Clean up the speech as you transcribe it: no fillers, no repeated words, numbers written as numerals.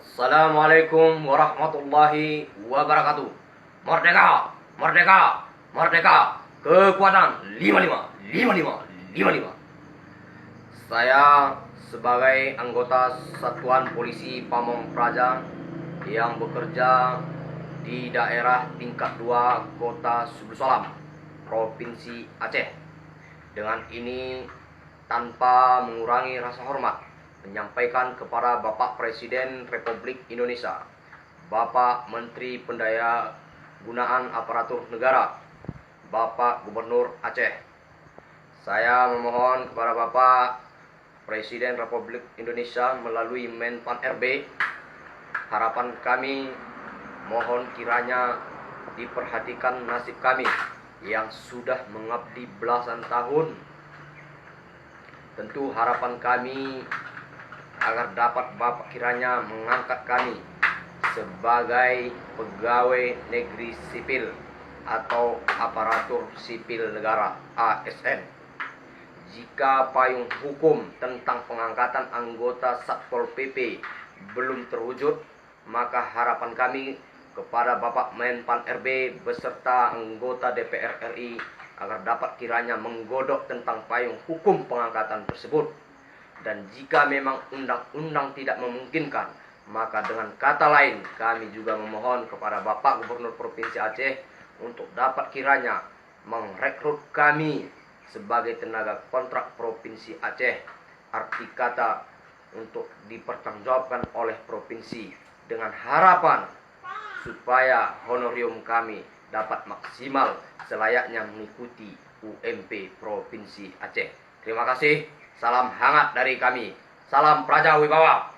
Assalamualaikum warahmatullahi wabarakatuh. Merdeka, merdeka, merdeka. Kekuatan 55, 55, 55. Saya sebagai anggota Satuan Polisi Pamong Praja yang bekerja di daerah tingkat 2 Kota Sublusalam, Provinsi Aceh. Dengan ini tanpa mengurangi rasa hormat menyampaikan kepada Bapak Presiden Republik Indonesia, Bapak Menteri Pendayagunaan Aparatur Negara, Bapak Gubernur Aceh. Saya memohon kepada Bapak Presiden Republik Indonesia melalui Menpan RB, harapan kami mohon kiranya diperhatikan nasib kami yang sudah mengabdi belasan tahun. Tentu harapan kami agar dapat Bapak kiranya mengangkat kami sebagai pegawai negeri sipil atau aparatur sipil negara ASN. Jika payung hukum tentang pengangkatan anggota Satpol PP belum terwujud, maka harapan kami kepada Bapak Menpan RB beserta anggota DPR RI agar dapat kiranya menggodok tentang payung hukum pengangkatan tersebut. Dan jika memang undang-undang tidak memungkinkan, maka dengan kata lain kami juga memohon kepada Bapak Gubernur Provinsi Aceh untuk dapat kiranya merekrut kami sebagai tenaga kontrak Provinsi Aceh. Arti kata untuk dipertanggungjawabkan oleh provinsi dengan harapan supaya honorium kami dapat maksimal selayaknya mengikuti UMP Provinsi Aceh. Terima kasih. Salam hangat dari kami. Salam Praja Wibawa.